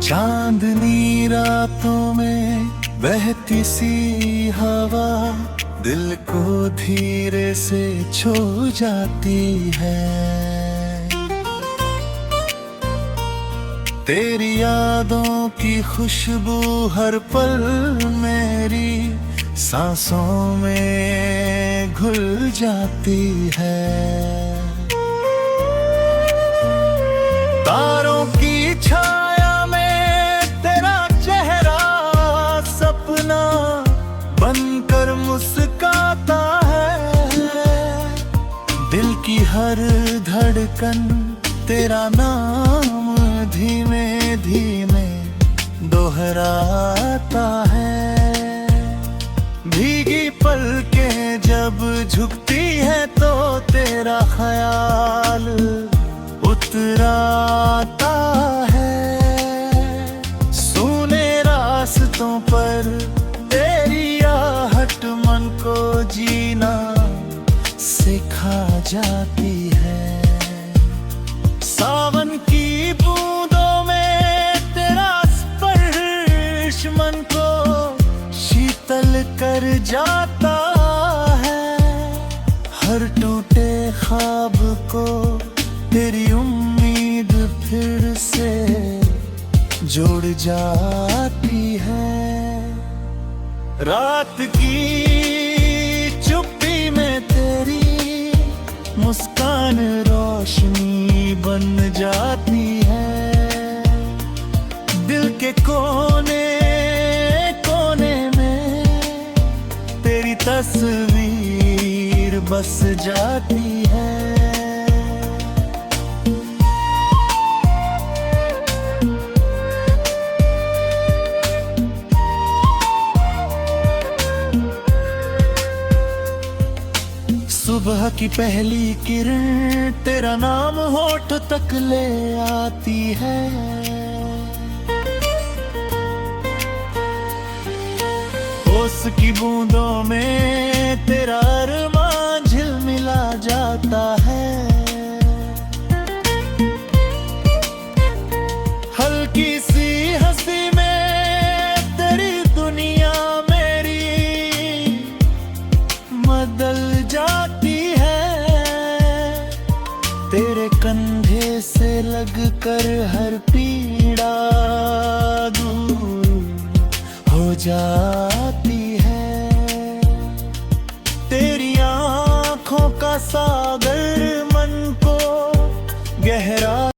चांदनी रातों में बहती सी हवा दिल को धीरे से छू जाती है। तेरी यादों की खुशबू हर पल मेरी सांसों में घुल जाती है। तारों की छाया में तेरा चेहरा सपना बनकर मुस्काता है। दिल की हर धड़कन तेरा नाम धीमे धीमे दोहराता है। भीगी पलकें जब झुकती है तो तेरा ख्याल उतराता है। सूने रास्तों पर तेरी आहट मन को जीना सिखा जाती है। सावन की बूंदों में तेरा स्पर्श मन को शीतल कर जाता है। हर टूटे ख्वाब को तेरी उम्मीद फिर से जुड़ जाती है। रात की चुप्पी में तेरी मुस्कान रोशनी बन जाती है। दिल के कोने कोने में तेरी तस्वीर बस जाती है। सुबह की पहली किरण तेरा नाम होठ तक ले आती है। ओस की बूंदों में तेरा अरमान झिलमिला जाता है। हल्की सी हंसी में तेरी दुनिया मेरी बदल जाती है। तेरे कंधे से लगकर हर पीड़ा दूर हो जाती है। तेरी आँखों का सागर